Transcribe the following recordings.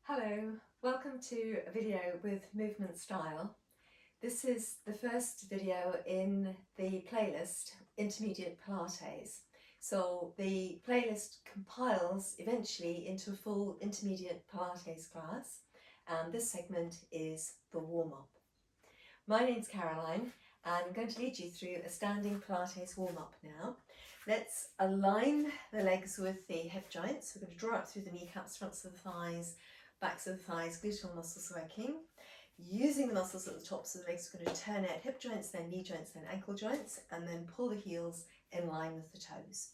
Hello, welcome to a video with movement style. This is the first video in the playlist Intermediate Pilates. So the playlist compiles eventually into a full Intermediate Pilates class, and this segment is the warm-up. My name's Caroline and I'm going to lead you through a standing Pilates warm-up now. Let's align the legs with the hip joints. We're going to draw up through the kneecaps, fronts of the thighs, backs of the thighs, gluteal muscles working. Using the muscles at the tops of the legs, we're going to turn out hip joints, then knee joints, then ankle joints, and then pull the heels in line with the toes.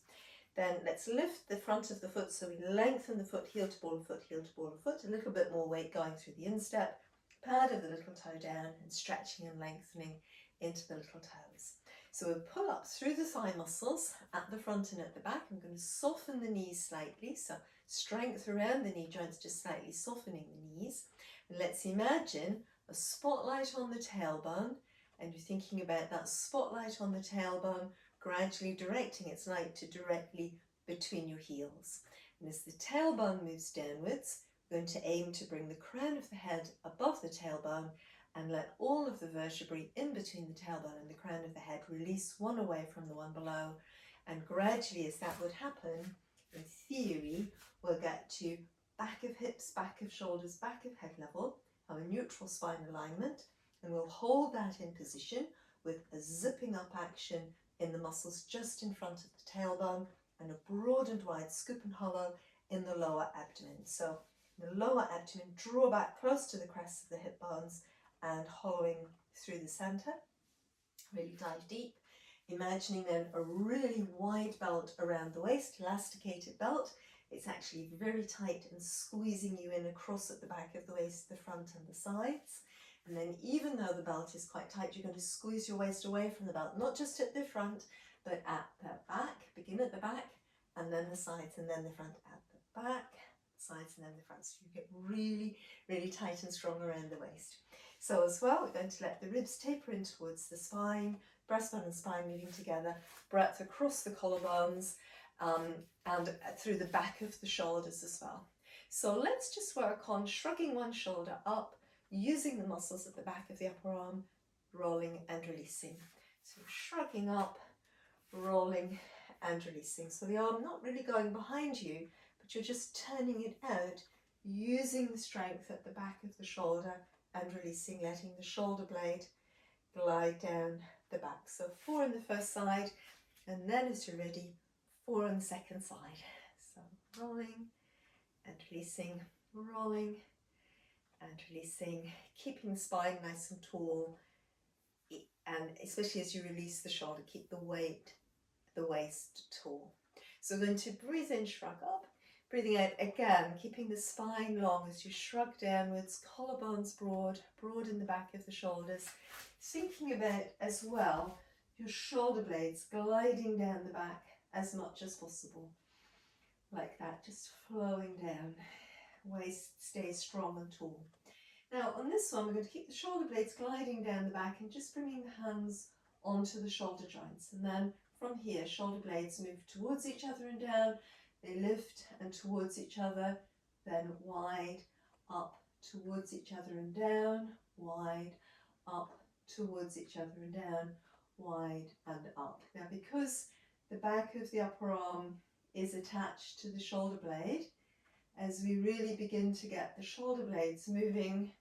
Then let's lift the front of the foot, so we lengthen the foot, heel to ball of foot, heel to ball of foot, a little bit more weight going through the instep, pad of the little toe down, and stretching and lengthening into the little toes. So we'll pull up through the thigh muscles at the front and at the back. I'm going to soften the knees slightly, so strength around the knee joints, just slightly softening the knees. And let's imagine a spotlight on the tailbone, and you're thinking about that spotlight on the tailbone gradually directing its light to directly between your heels. And as the tailbone moves downwards, we're going to aim to bring the crown of the head above the tailbone and let all of the vertebrae in between the tailbone and the crown of the head release one away from the one below. And gradually, as that would happen, in theory, we'll get to back of hips, back of shoulders, back of head level, have a neutral spine alignment, and we'll hold that in position with a zipping up action in the muscles just in front of the tailbone and a broad and wide scoop and hollow in the lower abdomen. So in the lower abdomen, draw back close to the crests of the hip bones and hollowing through the centre. Really dive deep. Imagining then a really wide belt around the waist, elasticated belt. It's actually very tight and squeezing you in across at the back of the waist, the front and the sides. And then even though the belt is quite tight, you're going to squeeze your waist away from the belt, not just at the front, but at the back. Begin at the back and then the sides and then the front, at the back, sides and then the front. So you get really, really tight and strong around the waist. So as well, we're going to let the ribs taper in towards the spine, breastbone and spine moving together, breadth across the collarbones and through the back of the shoulders as well. So let's just work on shrugging one shoulder up, using the muscles at the back of the upper arm, rolling and releasing. So shrugging up, rolling and releasing. So the arm not really going behind you, but you're just turning it out, using the strength at the back of the shoulder and releasing, letting the shoulder blade glide down the back. So 4 on the first side, and then as you're ready, 4 on the second side. So rolling and releasing, rolling and releasing, keeping the spine nice and tall, and especially as you release the shoulder, keep the weight, the waist tall. So we're going to breathe in, shrug up, breathing out again, keeping the spine long as you shrug downwards, collarbones broad, broad in the back of the shoulders. Thinking about as well your shoulder blades gliding down the back as much as possible. Like that, just flowing down. Waist stays strong and tall. Now on this one, we're going to keep the shoulder blades gliding down the back and just bringing the hands onto the shoulder joints. And then from here, shoulder blades move towards each other and down. They lift and towards each other, then wide, up, towards each other and down, wide, up, towards each other and down, wide and up. Now because the back of the upper arm is attached to the shoulder blade, as we really begin to get the shoulder blades moving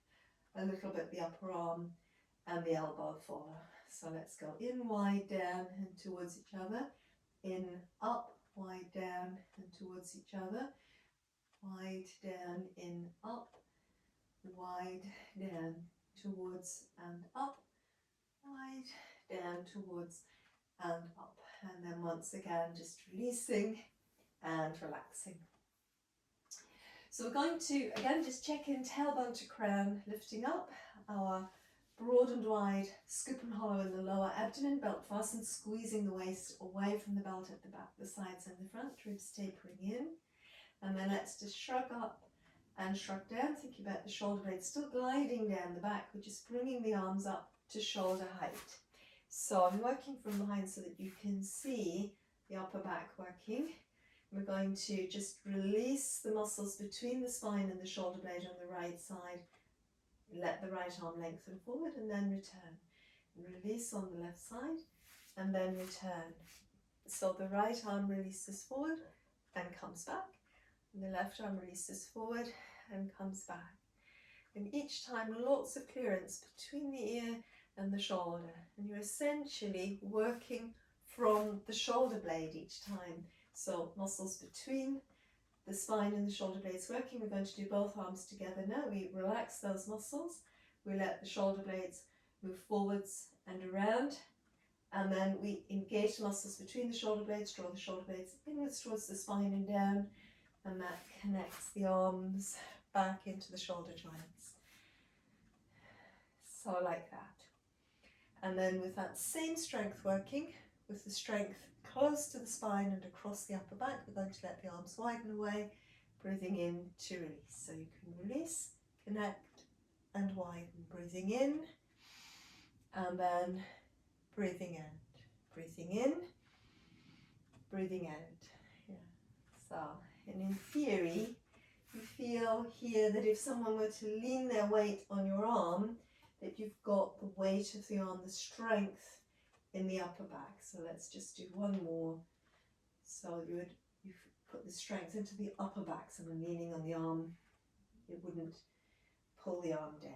a little bit, the upper arm and the elbow follow. So let's go in, wide, down and towards each other, in, up, wide, down and towards each other, wide, down, in, up, wide, down, towards and up, wide, down, towards and up. And then once again, just releasing and relaxing. So we're going to, again, just check in tailbone to crown, lifting up our broad and wide scoop and hollow in the lower abdomen, belt fastened, squeezing the waist away from the belt at the back, the sides and the front, ribs tapering in. And then let's just shrug up and shrug down, thinking about the shoulder blades still gliding down the back. We're just bringing the arms up to shoulder height. So I'm working from behind so that you can see the upper back working. We're going to just release the muscles between the spine and the shoulder blade on the right side. Let the right arm lengthen forward and then return. Release on the left side and then return. So the right arm releases forward and comes back. And the left arm releases forward and comes back. And each time lots of clearance between the ear and the shoulder. And you're essentially working from the shoulder blade each time. So muscles between the spine and the shoulder blades working. We're going to do both arms together now. We relax those muscles. We let the shoulder blades move forwards and around. And then we engage the muscles between the shoulder blades, draw the shoulder blades inwards towards the spine and down. And that connects the arms back into the shoulder joints. So like that. And then with that same strength working, with the strength close to the spine and across the upper back, we're going to let the arms widen away, breathing in to release. So you can release, connect and widen. Breathing in and then breathing out. Breathing in, breathing out. Yeah. So, and in theory, you feel here that if someone were to lean their weight on your arm, that you've got the weight of the arm, the strength in the upper back. So let's just do one more. So you put the strength into the upper back. Someone leaning on the arm, it wouldn't pull the arm down.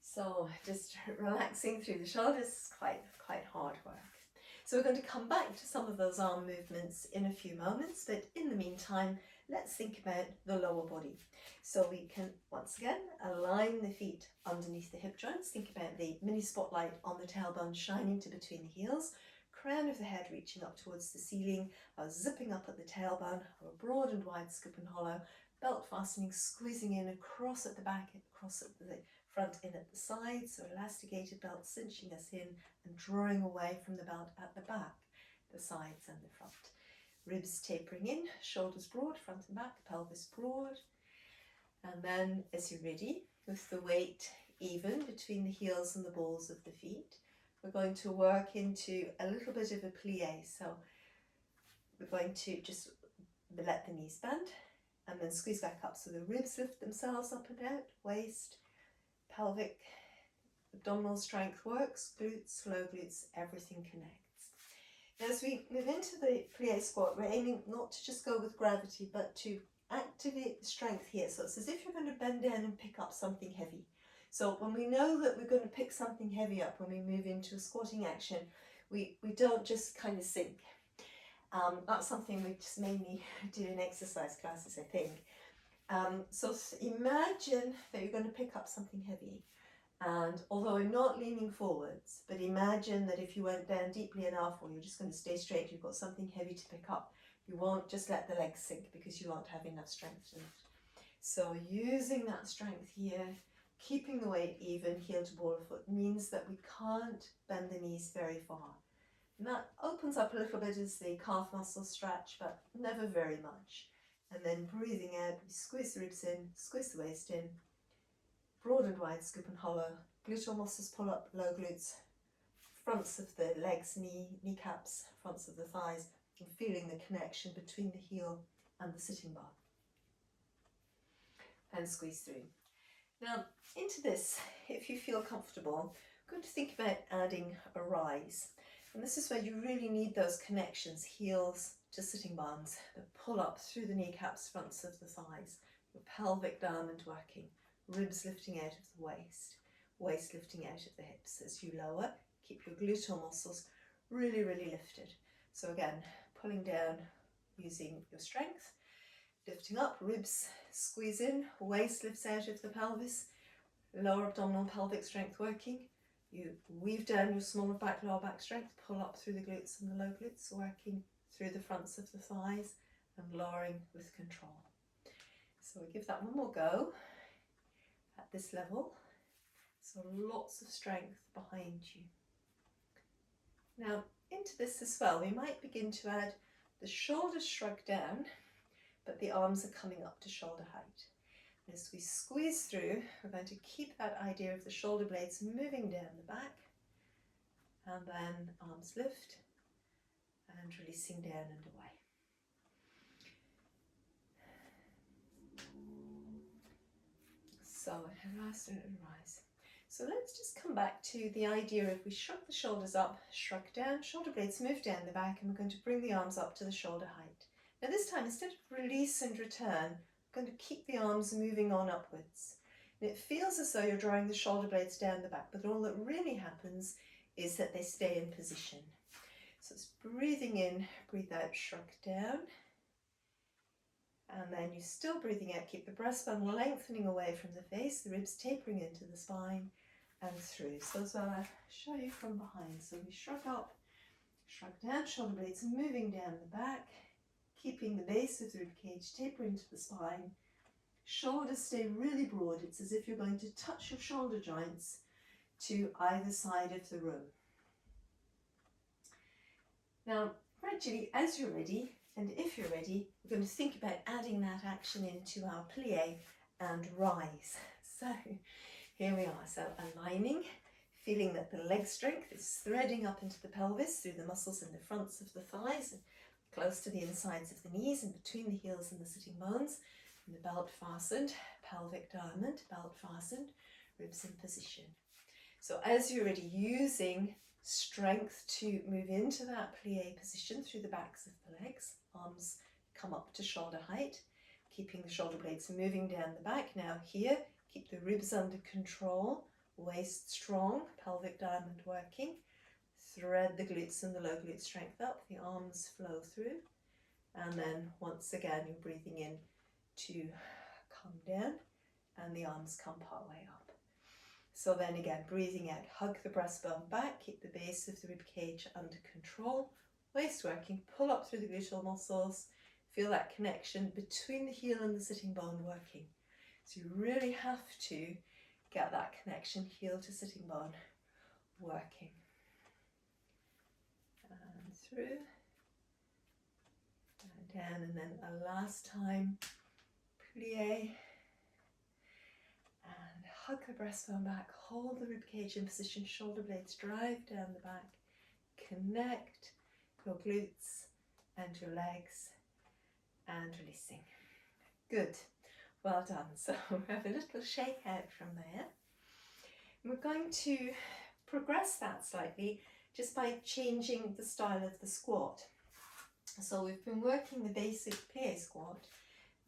So just relaxing through the shoulders is quite hard work. So we're going to come back to some of those arm movements in a few moments, but in the meantime, let's think about the lower body. So we can, once again, align the feet underneath the hip joints. Think about the mini spotlight on the tailbone shining to between the heels, crown of the head reaching up towards the ceiling, zipping up at the tailbone, a broad and wide scoop and hollow, belt fastening, squeezing in across at the back, across at the front, in at the sides, so elasticated belt cinching us in and drawing away from the belt at the back, the sides and the front. Ribs tapering in, shoulders broad, front and back, pelvis broad. And then as you're ready, with the weight even between the heels and the balls of the feet, we're going to work into a little bit of a plie. So we're going to just let the knees bend and then squeeze back up so the ribs lift themselves up and out, waist, pelvic, abdominal strength works, glutes, low glutes, everything connects. Now as we move into the plie squat, we're aiming not to just go with gravity, but to activate the strength here. So it's as if you're going to bend down and pick up something heavy. So when we know that we're going to pick something heavy up when we move into a squatting action, we don't just kind of sink. That's something we just mainly do in exercise classes, I think. So imagine that you're going to pick up something heavy. And although I'm not leaning forwards, but imagine that if you went down deeply enough, or you're just going to stay straight, you've got something heavy to pick up. You won't just let the legs sink because you won't have enough strength to lift. So using that strength here, keeping the weight even, heel to ball of foot, means that we can't bend the knees very far. And that opens up a little bit as the calf muscles stretch, but never very much. And then breathing out, we squeeze the ribs in, squeeze the waist in, broad and wide scoop and hollow, gluteal muscles pull up, low glutes, fronts of the legs, kneecaps, fronts of the thighs, and feeling the connection between the heel and the sitting bar. And squeeze through. Now, into this, if you feel comfortable, I'm going to think about adding a rise. And this is where you really need those connections, heels to sitting bones, that pull up through the kneecaps, fronts of the thighs, your pelvic diamond working, ribs lifting out of the waist, waist lifting out of the hips. As you lower, keep your gluteal muscles really, really lifted. So again, pulling down using your strength, lifting up, ribs squeeze in, waist lifts out of the pelvis, lower abdominal pelvic strength working. You weave down your smaller back, lower back strength, pull up through the glutes and the low glutes, working through the fronts of the thighs and lowering with control. So we'll give that one more go at this level. So lots of strength behind you. Now into this as well, we might begin to add the shoulders shrug down, but the arms are coming up to shoulder height. As we squeeze through, we're going to keep that idea of the shoulder blades moving down the back, and then arms lift and releasing down and away. So last and rise. So let's just come back to the idea of we shrug the shoulders up, shrug down, shoulder blades move down the back, and we're going to bring the arms up to the shoulder height. Now this time, instead of release and return, I'm going to keep the arms moving on upwards. And it feels as though you're drawing the shoulder blades down the back, but all that really happens is that they stay in position. So it's breathing in, breathe out, shrug down. And then you're still breathing out, keep the breastbone lengthening away from the face, the ribs tapering into the spine and through. So as well, I'll show you from behind. So we shrug up, shrug down, shoulder blades moving down the back, keeping the base of the rib cage tapering to the spine. Shoulders stay really broad. It's as if you're going to touch your shoulder joints to either side of the room. Now, gradually, as you're ready, and if you're ready, we're going to think about adding that action into our plie and rise. So here we are. So aligning, feeling that the leg strength is threading up into the pelvis through the muscles in the fronts of the thighs and close to the insides of the knees and between the heels and the sitting bones. And the belt fastened, pelvic diamond, belt fastened, ribs in position. So as you're ready, using strength to move into that plie position through the backs of the legs, arms come up to shoulder height, keeping the shoulder blades moving down the back. Now here, keep the ribs under control, waist strong, pelvic diamond working, thread the glutes and the low glute strength up, the arms flow through, and then once again you're breathing in to come down and the arms come part way up. So then again, breathing out, hug the breastbone back, keep the base of the rib cage under control, waist working, pull up through the gluteal muscles, feel that connection between the heel and the sitting bone working. So you really have to get that connection, heel to sitting bone working. And through, and down, and then a last time, plie, and hug the breastbone back, hold the ribcage in position, shoulder blades drive down the back, connect your glutes and your legs, and releasing. Good, well done. So we have a little shake out from there. We're going to progress that slightly just by changing the style of the squat. So we've been working the basic plie squat,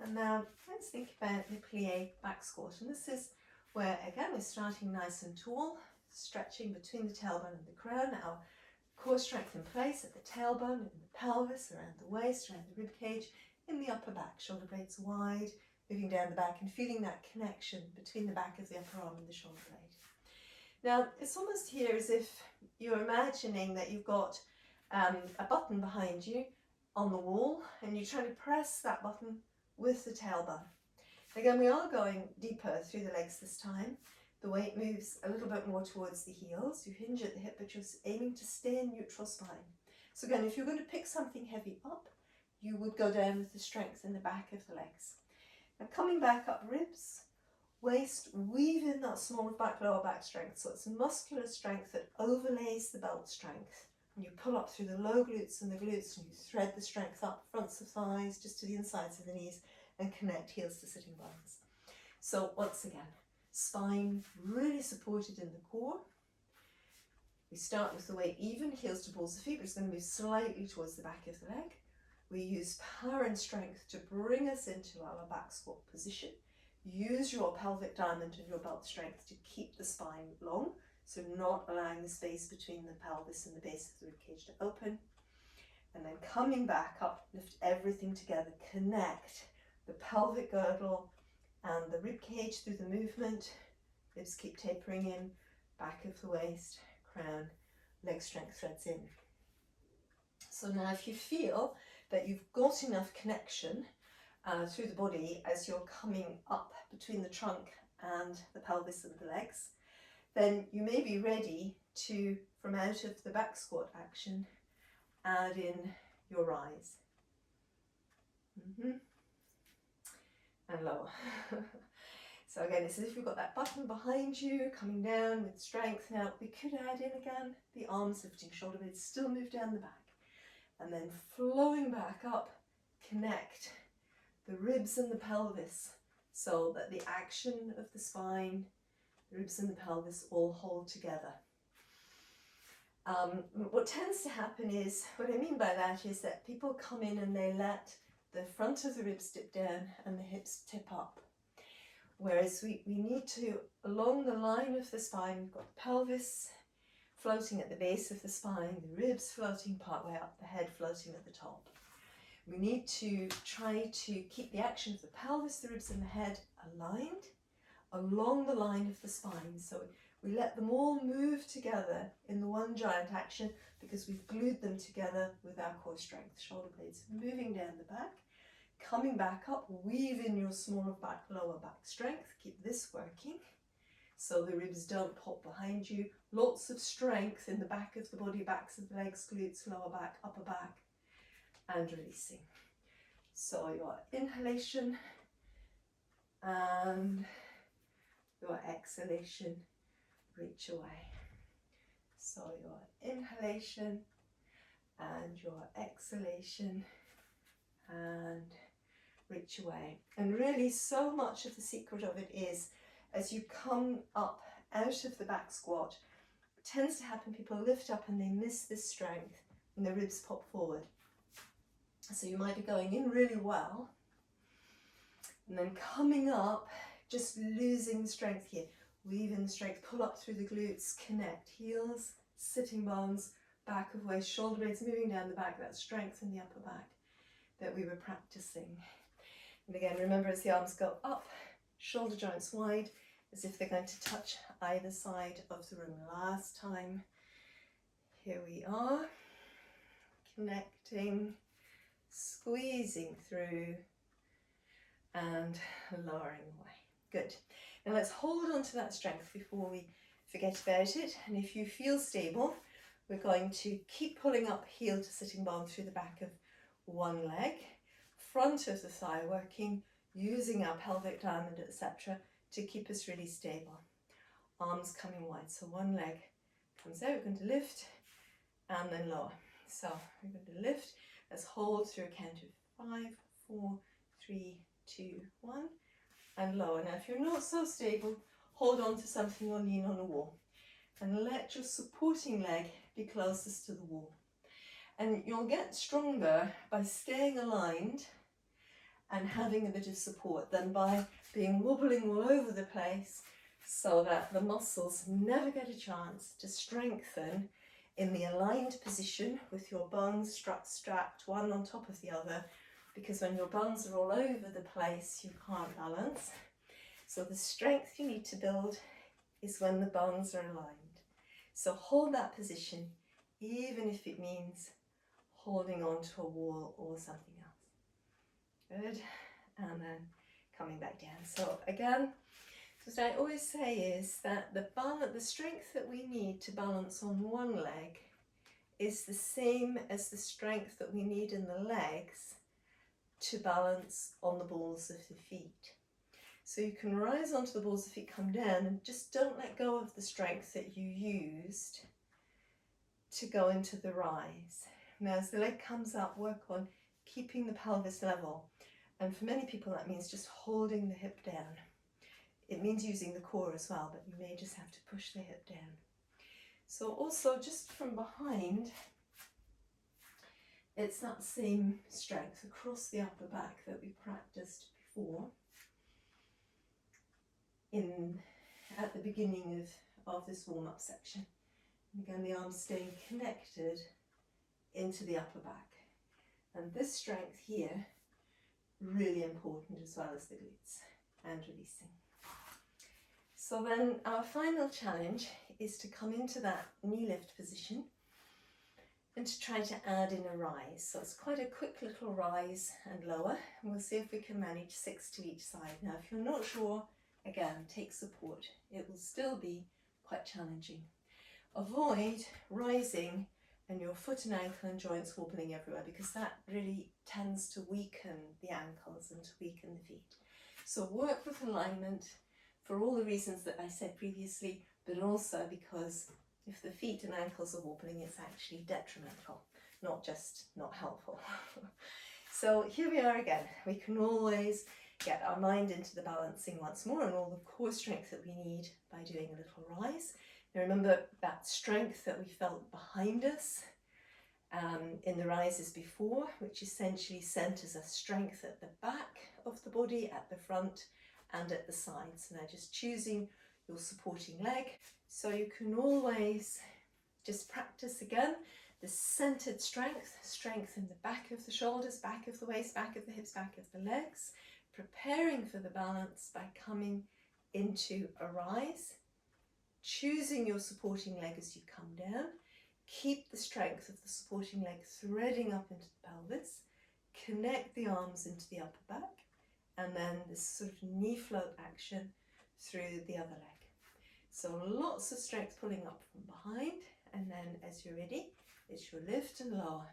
and now let's think about the plie back squat. And this is where, again, we're starting nice and tall, stretching between the tailbone and the crown. Our core strength in place at the tailbone, in the pelvis, around the waist, around the rib cage, in the upper back, shoulder blades wide, moving down the back and feeling that connection between the back of the upper arm and the shoulder blade. Now, it's almost here as if you're imagining that you've got a button behind you on the wall and you're trying to press that button with the tailbone. Again, we are going deeper through the legs this time. The weight moves a little bit more towards the heels. You hinge at the hip, but you're aiming to stay in neutral spine. So again, if you're going to pick something heavy up, you would go down with the strength in the back of the legs. Now coming back up, ribs, waist, weave in that small back, lower back strength. So it's muscular strength that overlays the belt strength. And you pull up through the low glutes and the glutes, and you thread the strength up, fronts of thighs, just to the insides of the knees, and connect heels to sitting bones. So once again, spine really supported in the core. We start with the weight even, heels to balls of feet, but it's going to move slightly towards the back of the leg. We use power and strength to bring us into our back squat position. Use your pelvic diamond and your belt strength to keep the spine long, so not allowing the space between the pelvis and the base of the rib cage to open. And then coming back up, lift everything together, connect the pelvic girdle and the rib cage through the movement. Ribs keep tapering in, back of the waist, crown, leg strength threads in. So now if you feel that you've got enough connection through the body as you're coming up between the trunk and the pelvis and the legs, then you may be ready to, from out of the back squat action, add in your rise. And lower. So again, it's as if you've got that button behind you, coming down with strength. Now we could add in again the arms lifting, shoulder blades still move down the back. and then flowing back up, connect the ribs and the pelvis so that the action of the spine, the ribs and the pelvis all hold together. What tends to happen is, what I mean by that is that people come in and they let the front of the ribs dip down and the hips tip up. Whereas we need to, along the line of the spine, we've got the pelvis floating at the base of the spine, the ribs floating partway up, the head floating at the top. We need to try to keep the action of the pelvis, the ribs and the head aligned along the line of the spine. So we let them all move together in the one giant action because we've glued them together with our core strength. Shoulder blades moving down the back, coming back up, weave in your smaller back, lower back strength. Keep this working so the ribs don't pop behind you. Lots of strength in the back of the body, backs of the legs, glutes, lower back, upper back, and releasing. So your inhalation and your exhalation, reach away. So your inhalation and your exhalation and reach away. And really so much of the secret of it is, as you come up out of the back squat, it tends to happen, people lift up and they miss this strength and the ribs pop forward. So you might be going in really well and then coming up, just losing the strength here. Weave in the strength, pull up through the glutes, connect heels, sitting bones, back of waist, shoulder blades moving down the back, that strength in the upper back that we were practicing. And again, remember as the arms go up, shoulder joints wide, as if they're going to touch either side of the room. Last time. Here we are, connecting, squeezing through and lowering away. Good. Now let's hold on to that strength before we forget about it. And if you feel stable, we're going to keep pulling up heel to sitting bone through the back of one leg, front of the thigh working, using our pelvic diamond, etc. to keep us really stable. Arms coming wide. So one leg comes out, we're going to lift and then lower. So we're going to lift. Let's hold through a count of 5, 4, 3, 2, 1. And lower. Now if you're not so stable, hold on to something or lean on a wall and let your supporting leg be closest to the wall. And you'll get stronger by staying aligned and having a bit of support than by being wobbling all over the place, so that the muscles never get a chance to strengthen in the aligned position with your bones strapped one on top of the other. Because when your bones are all over the place, you can't balance. So the strength you need to build is when the bones are aligned. So hold that position, even if it means holding on to a wall or something else. Good. And then coming back down. So again, what I always say is that the strength that we need to balance on one leg is the same as the strength that we need in the legs to balance on the balls of the feet. So you can rise onto the balls of the feet, come down, and just don't let go of the strength that you used to go into the rise. Now as the leg comes up, work on keeping the pelvis level. And for many people that means just holding the hip down. It means using the core as well, but you may just have to push the hip down. So also just from behind, it's that same strength across the upper back that we practiced before at the beginning of this warm-up section. And again, the arms staying connected into the upper back. And this strength here, really important as well as the glutes, and releasing. So then our final challenge is to come into that knee lift position and to try to add in a rise. So it's quite a quick little rise and lower, and we'll see if we can manage 6 to each side. Now if you're not sure, again, take support. It will still be quite challenging. Avoid rising and your foot and ankle and joints wobbling everywhere, because that really tends to weaken the ankles and to weaken the feet. So work with alignment for all the reasons that I said previously, but also because if the feet and ankles are wobbling, it's actually detrimental. not just not helpful. So here we are again. We can always get our mind into the balancing once more and all the core strength that we need by doing a little rise. Now remember that strength that we felt behind us in the rises before, which essentially centers a strength at the back of the body, at the front and at the sides. So now just choosing your supporting leg. So you can always just practice again the centered strength, strength in the back of the shoulders, back of the waist, back of the hips, back of the legs, preparing for the balance by coming into a rise, choosing your supporting leg as you come down. Keep the strength of the supporting leg threading up into the pelvis, connect the arms into the upper back, and then this sort of knee float action through the other leg. So lots of strength pulling up from behind, and then as you're ready, it's your lift and lower.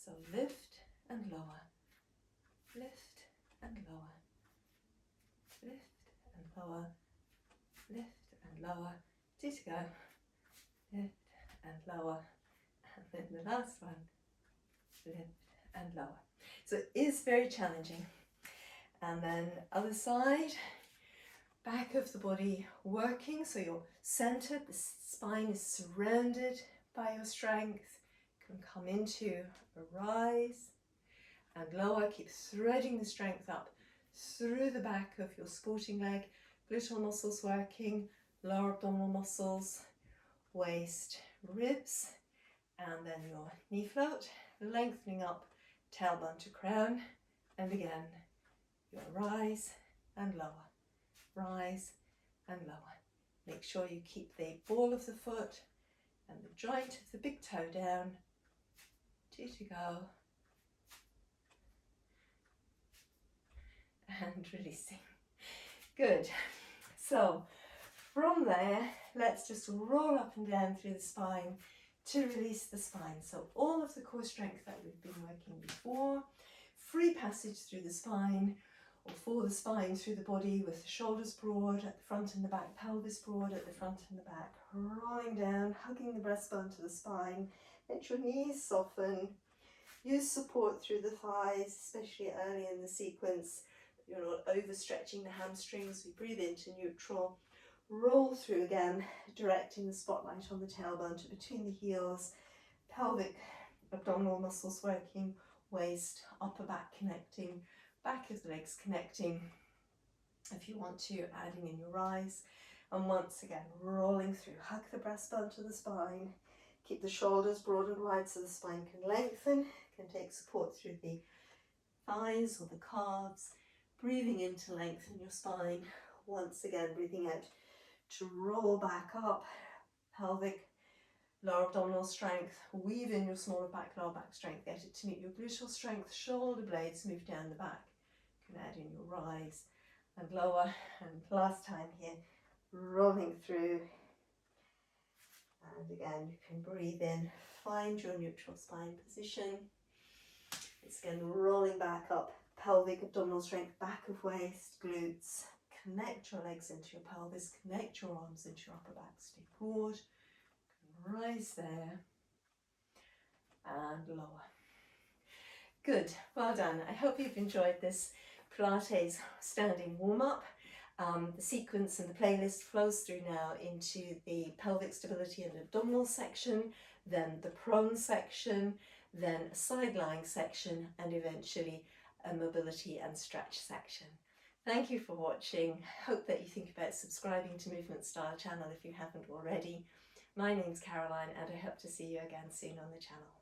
So lift and lower, lift and lower, lift and lower, lift and lower. 2 to go. Lift and lower, and then the last one, lift and lower. So it is very challenging. And then other side, back of the body working, so you're centered, the spine is surrounded by your strength. You can come into a rise and lower, keep threading the strength up through the back of your supporting leg, gluteal muscles working, lower abdominal muscles, waist, ribs, and then your knee float, lengthening up tailbone to crown, and again your rise and lower, rise and lower. Make sure you keep the ball of the foot and the joint of the big toe down. 2 to go, and releasing. Good. So from there, let's just roll up and down through the spine to release the spine. So all of the core strength that we've been working before, free passage through the spine, or for the spine through the body with the shoulders broad at the front and the back, pelvis broad at the front and the back, rolling down, hugging the breastbone to the spine. Let your knees soften. Use support through the thighs, especially early in the sequence. You're not overstretching the hamstrings. We breathe into neutral. Roll through again, directing the spotlight on the tailbone to between the heels, pelvic, abdominal muscles working, waist, upper back connecting, back of the legs connecting. If you want to, adding in your rise. And once again, rolling through, hug the breastbone to the spine. Keep the shoulders broad and wide so the spine can lengthen, can take support through the thighs or the calves. Breathing in to lengthen your spine. Once again, breathing out to roll back up, pelvic, lower abdominal strength, weave in your smaller back, lower back strength, get it to meet your gluteal strength, shoulder blades move down the back. You can add in your rise and lower, and last time here, rolling through, and again you can breathe in, find your neutral spine position. It's again rolling back up, pelvic, abdominal strength, back of waist, glutes. Connect your legs into your pelvis, connect your arms into your upper back, stay broad, rise there, and lower. Good, well done. I hope you've enjoyed this Pilates standing warm-up. The sequence and the playlist flows through now into the pelvic stability and abdominal section, then the prone section, then a side lying section, and eventually a mobility and stretch section. Thank you for watching. Hope that you think about subscribing to Movement Style channel if you haven't already. My name's Caroline, and I hope to see you again soon on the channel.